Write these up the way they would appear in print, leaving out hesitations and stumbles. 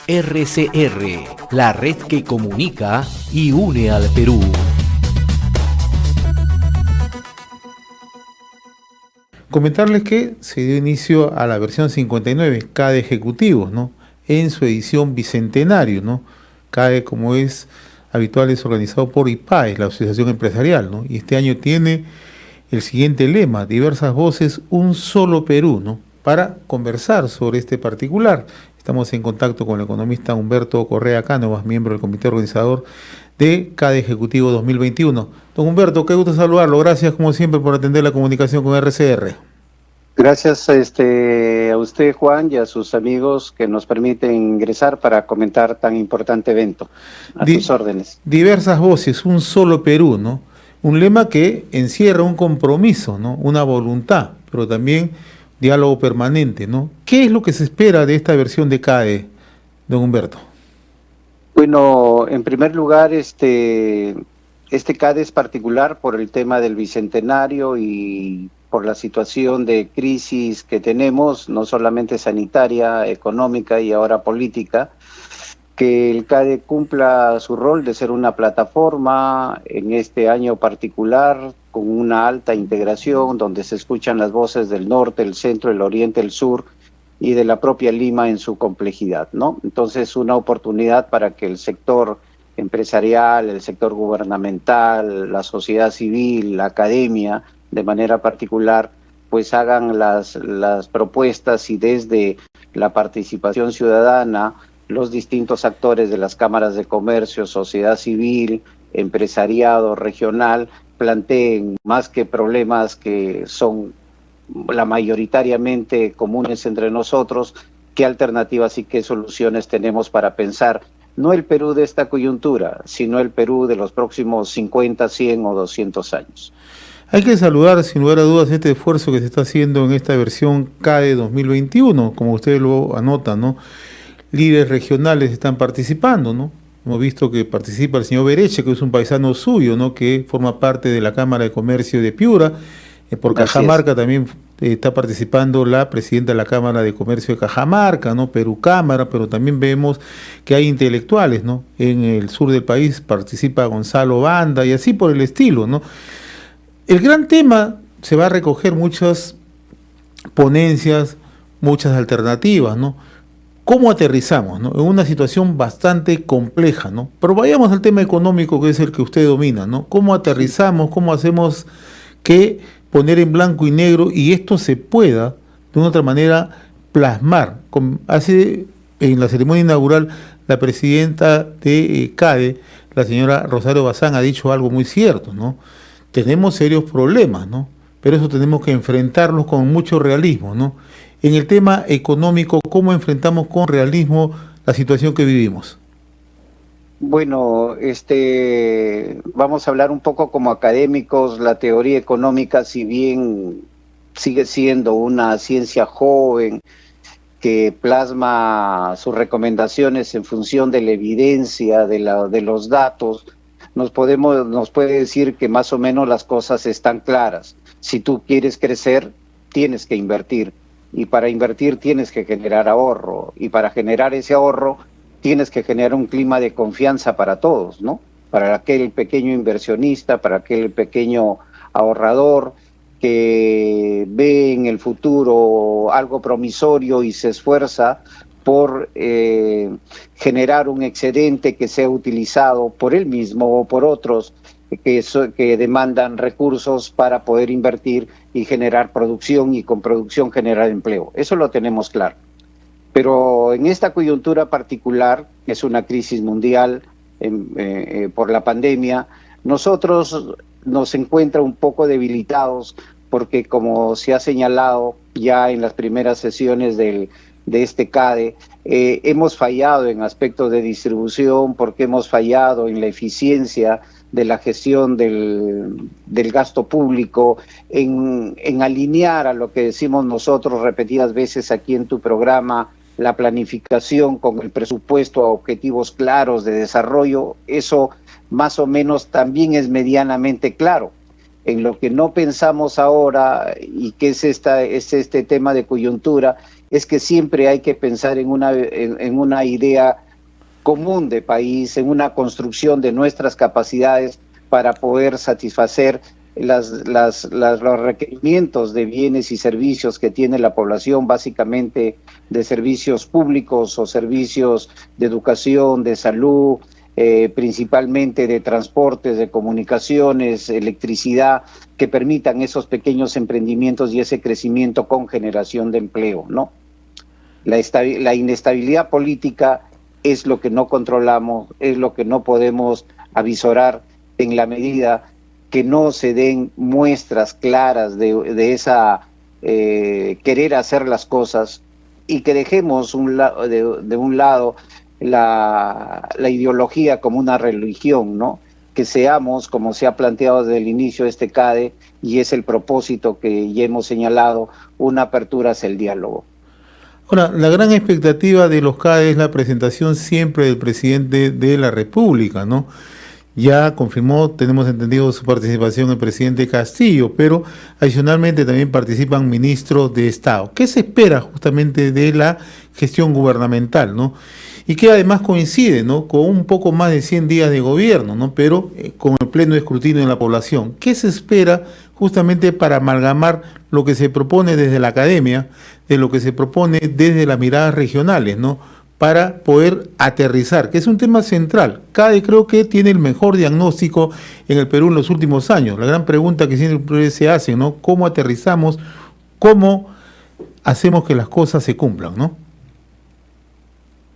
RCR, la red que comunica y une al Perú. Comentarles que se dio inicio a la versión 59, CADE Ejecutivos, ¿no? En su edición bicentenario, ¿no? CADE, como es habitual, es organizado por IPAES, la Asociación Empresarial, ¿no? Y este año tiene el siguiente lema: diversas voces, un solo Perú, ¿no? Para conversar sobre este particular, estamos en contacto con el economista Humberto Correa Cánovas, miembro del comité organizador de CADE Ejecutivo 2021. Don Humberto, qué gusto saludarlo. Gracias, como siempre, por atender la comunicación con RCR. Gracias a usted, Juan, y a sus amigos que nos permiten ingresar para comentar tan importante evento. A tus órdenes. Diversas voces, un solo Perú, ¿no? Un lema que encierra un compromiso, ¿no? Una voluntad, pero también diálogo permanente, ¿no? ¿Qué es lo que se espera de esta versión de CADE, don Humberto? Bueno, en primer lugar, este CADE es particular por el tema del bicentenario y por la situación de crisis que tenemos, no solamente sanitaria, económica y ahora política, que el CADE cumpla su rol de ser una plataforma en este año particular con una alta integración donde se escuchan las voces del norte, el centro, el oriente, el sur y de la propia Lima en su complejidad, ¿no? Entonces, una oportunidad para que el sector empresarial, el sector gubernamental, la sociedad civil, la academia, de manera particular, pues hagan las propuestas y desde la participación ciudadana, los distintos actores de las cámaras de comercio, sociedad civil, empresariado regional, planteen más que problemas que son la mayoritariamente comunes entre nosotros, qué alternativas y qué soluciones tenemos para pensar no el Perú de esta coyuntura, sino el Perú de los próximos 50, 100 o 200 años. Hay que saludar sin lugar a dudas este esfuerzo que se está haciendo en esta versión CADE 2021, como ustedes lo anotan, ¿no? Líderes regionales están participando, ¿no? Hemos visto que participa el señor Bereche, que es un paisano suyo, ¿no? Que forma parte de la Cámara de Comercio de Piura. Por Cajamarca también está participando la presidenta de la Cámara de Comercio de Cajamarca, ¿no? Perú Cámara, pero también vemos que hay intelectuales, ¿no? En el sur del país participa Gonzalo Banda y así por el estilo, ¿no? El gran tema, se va a recoger muchas ponencias, muchas alternativas, ¿no? ¿Cómo aterrizamos, ¿no? En una situación bastante compleja, ¿no? Pero vayamos al tema económico, que es el que usted domina, ¿no? ¿Cómo aterrizamos, cómo hacemos que poner en blanco y negro y esto se pueda, de una otra manera, plasmar? Hace en la ceremonia inaugural la presidenta de CADE, la señora Rosario Bazán, ha dicho algo muy cierto, ¿no? Tenemos serios problemas, ¿no? Pero eso tenemos que enfrentarlos con mucho realismo, ¿no? En el tema económico, ¿cómo enfrentamos con realismo la situación que vivimos? Bueno, vamos a hablar un poco como académicos. La teoría económica, si bien sigue siendo una ciencia joven que plasma sus recomendaciones en función de la evidencia, de los datos, nos puede decir que más o menos las cosas están claras. Si tú quieres crecer, tienes que invertir. Y para invertir tienes que generar ahorro. Y para generar ese ahorro tienes que generar un clima de confianza para todos, ¿no? Para aquel pequeño inversionista, para aquel pequeño ahorrador que ve en el futuro algo promisorio y se esfuerza por generar un excedente que sea utilizado por él mismo o por otros que demandan recursos para poder invertir y generar producción y con producción generar empleo. Eso lo tenemos claro. Pero en esta coyuntura particular, que es una crisis mundial por la pandemia, nosotros nos encuentra un poco debilitados porque, como se ha señalado ya en las primeras sesiones de este CADE, hemos fallado en aspectos de distribución porque hemos fallado en la eficiencia de la gestión del gasto público, en alinear a lo que decimos nosotros repetidas veces aquí en tu programa, la planificación con el presupuesto a objetivos claros de desarrollo. Eso más o menos también es medianamente claro. En lo que no pensamos ahora, y que es este tema de coyuntura, es que siempre hay que pensar en una idea común de país, en una construcción de nuestras capacidades para poder satisfacer los requerimientos de bienes y servicios que tiene la población, básicamente de servicios públicos o servicios de educación, de salud, principalmente de transportes, de comunicaciones, electricidad, que permitan esos pequeños emprendimientos y ese crecimiento con generación de empleo, ¿no? La inestabilidad política es lo que no controlamos, es lo que no podemos avisorar en la medida que no se den muestras claras de esa querer hacer las cosas, y que dejemos de un lado la ideología como una religión, ¿no? Que seamos, como se ha planteado desde el inicio de este CADE, y es el propósito que ya hemos señalado, una apertura hacia el diálogo. Ahora, la gran expectativa de los CADE es la presentación siempre del presidente de la República, ¿no? Ya confirmó, tenemos entendido, su participación el presidente Castillo, pero adicionalmente también participan ministros de Estado. ¿Qué se espera justamente de la gestión gubernamental, ¿no? Y que además coincide, ¿no?, con un poco más de 100 días de gobierno, ¿no?, pero con el pleno escrutinio de la población. ¿Qué se espera justamente para amalgamar lo que se propone desde la academia, de lo que se propone desde las miradas regionales, ¿no?, para poder aterrizar, que es un tema central? CADE creo que tiene el mejor diagnóstico en el Perú en los últimos años. La gran pregunta que siempre se hace, ¿no?, ¿cómo aterrizamos? ¿Cómo hacemos que las cosas se cumplan, no?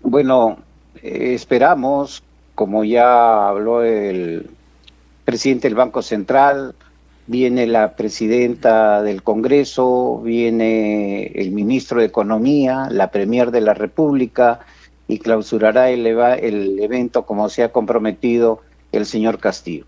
Bueno, esperamos, como ya habló el presidente del Banco Central, viene la presidenta del Congreso, viene el ministro de Economía, la Premier de la República, y clausurará el evento como se ha comprometido el señor Castillo.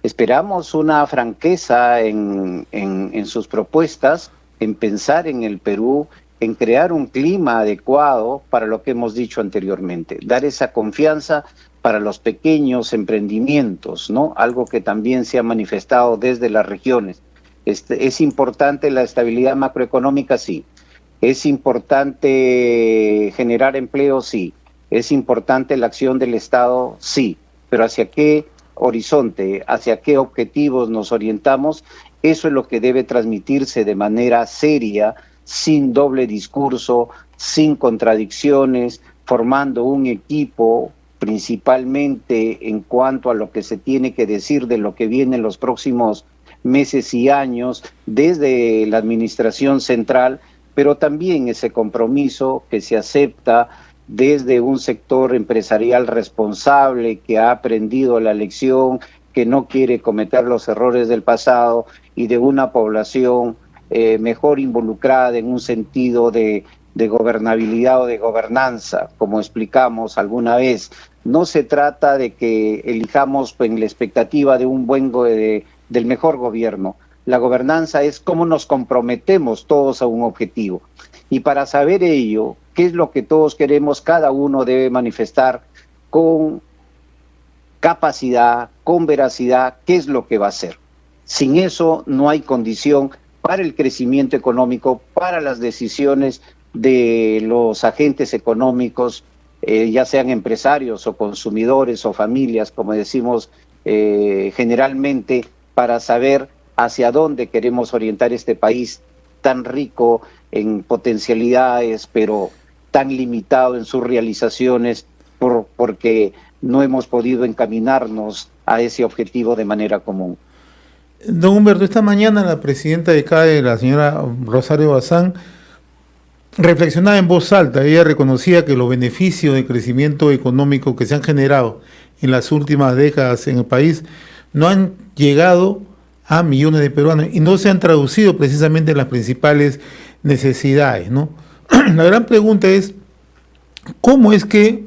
Esperamos una franqueza en sus propuestas, en pensar en el Perú, en crear un clima adecuado para lo que hemos dicho anteriormente, dar esa confianza para los pequeños emprendimientos, ¿no? Algo que también se ha manifestado desde las regiones. ¿Es importante la estabilidad macroeconómica? Sí. ¿Es importante generar empleo? Sí. ¿Es importante la acción del Estado? Sí. Pero ¿hacia qué horizonte, hacia qué objetivos nos orientamos? Eso es lo que debe transmitirse de manera seria, sin doble discurso, sin contradicciones, formando un equipo principalmente en cuanto a lo que se tiene que decir de lo que viene en los próximos meses y años desde la administración central, pero también ese compromiso que se acepta desde un sector empresarial responsable que ha aprendido la lección, que no quiere cometer los errores del pasado, y de una población mejor involucrada en un sentido de gobernabilidad o de gobernanza, como explicamos alguna vez. No se trata de que elijamos en la expectativa de del mejor gobierno. La gobernanza es cómo nos comprometemos todos a un objetivo. Y para saber ello, qué es lo que todos queremos, cada uno debe manifestar con capacidad, con veracidad, qué es lo que va a hacer. Sin eso no hay condición para el crecimiento económico, para las decisiones de los agentes económicos, ya sean empresarios o consumidores o familias, como decimos generalmente, para saber hacia dónde queremos orientar este país tan rico en potencialidades, pero tan limitado en sus realizaciones, porque no hemos podido encaminarnos a ese objetivo de manera común. Don Humberto, esta mañana la presidenta de CADE, la señora Rosario Bazán, reflexionaba en voz alta. Ella reconocía que los beneficios de crecimiento económico que se han generado en las últimas décadas en el país no han llegado a millones de peruanos y no se han traducido precisamente en las principales necesidades, ¿no? La gran pregunta es, ¿cómo es que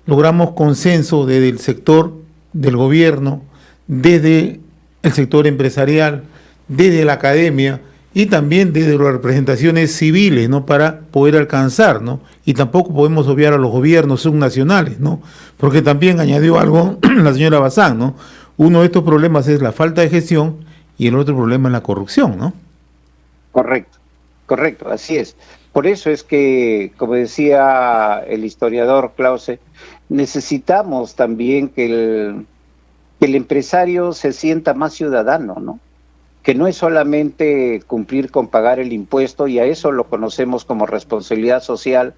logramos consenso desde el sector del gobierno, desde el sector empresarial, desde la academia y también desde las representaciones civiles, ¿no?, para poder alcanzar, ¿no? Y tampoco podemos obviar a los gobiernos subnacionales, ¿no? Porque también añadió algo la señora Bazán, ¿no? Uno de estos problemas es la falta de gestión y el otro problema es la corrupción, ¿no? Correcto, así es. Por eso es que, como decía el historiador Clause, necesitamos también que el empresario se sienta más ciudadano, ¿no? Que no es solamente cumplir con pagar el impuesto, y a eso lo conocemos como responsabilidad social,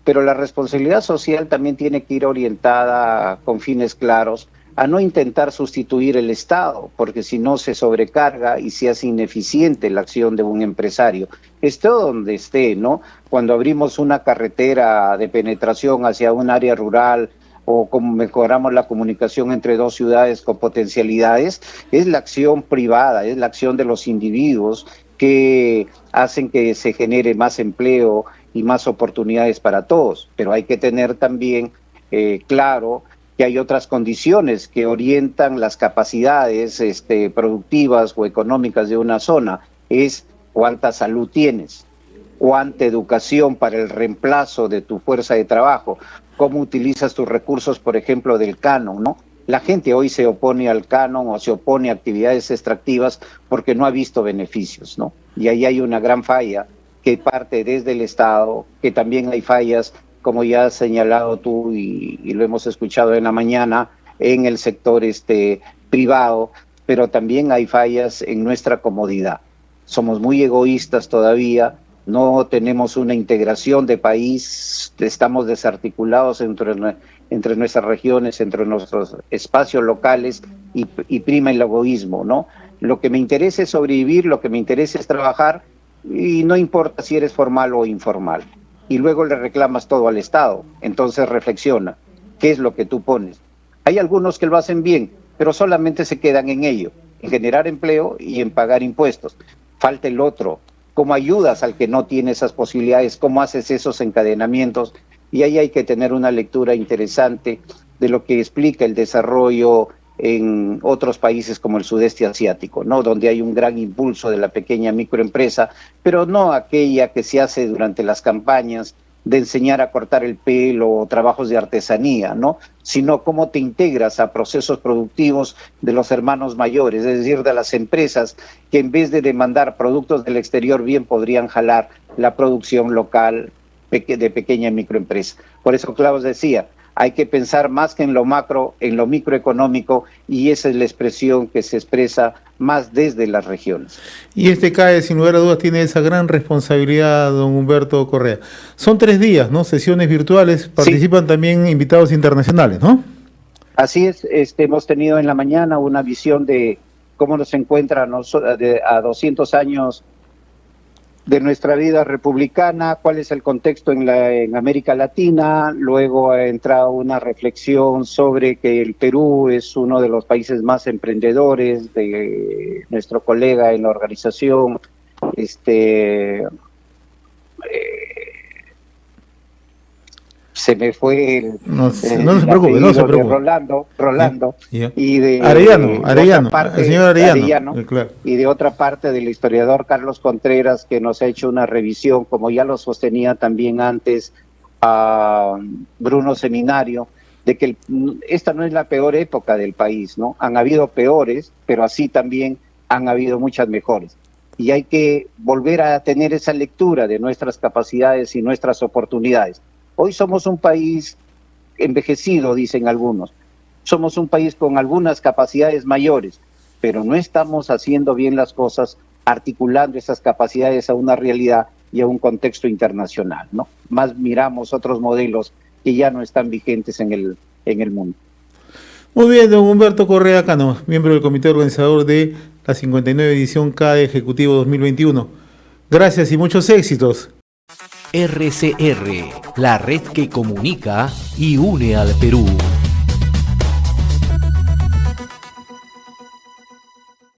pero la responsabilidad social también tiene que ir orientada con fines claros a no intentar sustituir el Estado, porque si no se sobrecarga y se hace ineficiente la acción de un empresario. Esté donde esté, ¿no? Cuando abrimos una carretera de penetración hacia un área rural, o como mejoramos la comunicación entre dos ciudades con potencialidades, es la acción privada, es la acción de los individuos que hacen que se genere más empleo y más oportunidades para todos. Pero hay que tener también claro que hay otras condiciones que orientan las capacidades productivas o económicas de una zona. Es cuánta salud tienes, cuánta educación para el reemplazo de tu fuerza de trabajo, cómo utilizas tus recursos, por ejemplo, del canon, ¿no? La gente hoy se opone al canon o se opone a actividades extractivas porque no ha visto beneficios, ¿no? Y ahí hay una gran falla que parte desde el Estado, que también hay fallas, como ya has señalado tú y lo hemos escuchado en la mañana, en el sector privado, pero también hay fallas en nuestra comodidad. Somos muy egoístas todavía, no tenemos una integración de país, estamos desarticulados entre nuestras regiones, entre nuestros espacios locales y prima el egoísmo, ¿no? Lo que me interesa es sobrevivir, lo que me interesa es trabajar y no importa si eres formal o informal. Y luego le reclamas todo al Estado. Entonces reflexiona, ¿qué es lo que tú pones? Hay algunos que lo hacen bien, pero solamente se quedan en ello, en generar empleo y en pagar impuestos. Falta el otro. ¿Cómo ayudas al que no tiene esas posibilidades? ¿Cómo haces esos encadenamientos? Y ahí hay que tener una lectura interesante de lo que explica el desarrollo en otros países como el sudeste asiático, ¿no? Donde hay un gran impulso de la pequeña microempresa, pero no aquella que se hace durante las campañas de enseñar a cortar el pelo o trabajos de artesanía, ¿no? Sino cómo te integras a procesos productivos de los hermanos mayores, es decir, de las empresas que en vez de demandar productos del exterior bien podrían jalar la producción local de pequeña microempresa. Por eso Klaus decía, hay que pensar más que en lo macro, en lo microeconómico, y esa es la expresión que se expresa más desde las regiones. Y CAE, sin lugar a dudas, tiene esa gran responsabilidad, don Humberto Correa. Son 3 días, ¿no? Sesiones virtuales, participan también invitados internacionales, ¿no? Así es, hemos tenido en la mañana una visión de cómo nos encuentra a 200 años de nuestra vida republicana, cuál es el contexto en América Latina. Luego ha entrado una reflexión sobre que el Perú es uno de los países más emprendedores, de nuestro colega en la organización, se me fue no se preocupe, Rolando yeah. Y de Arellano, parte, el señor Arellano, claro. Y de otra parte del historiador Carlos Contreras, que nos ha hecho una revisión, como ya lo sostenía también antes a Bruno Seminario, de que esta no es la peor época del país, ¿no? Han habido peores, pero así también han habido muchas mejores. Y hay que volver a tener esa lectura de nuestras capacidades y nuestras oportunidades. Hoy somos un país envejecido, dicen algunos. Somos un país con algunas capacidades mayores, pero no estamos haciendo bien las cosas, articulando esas capacidades a una realidad y a un contexto internacional, ¿no? Más miramos otros modelos que ya no están vigentes en el mundo. Muy bien, don Humberto Correa Cano, miembro del comité organizador de la 59 edición CAE Ejecutivo 2021. Gracias y muchos éxitos. RCR, la red que comunica y une al Perú.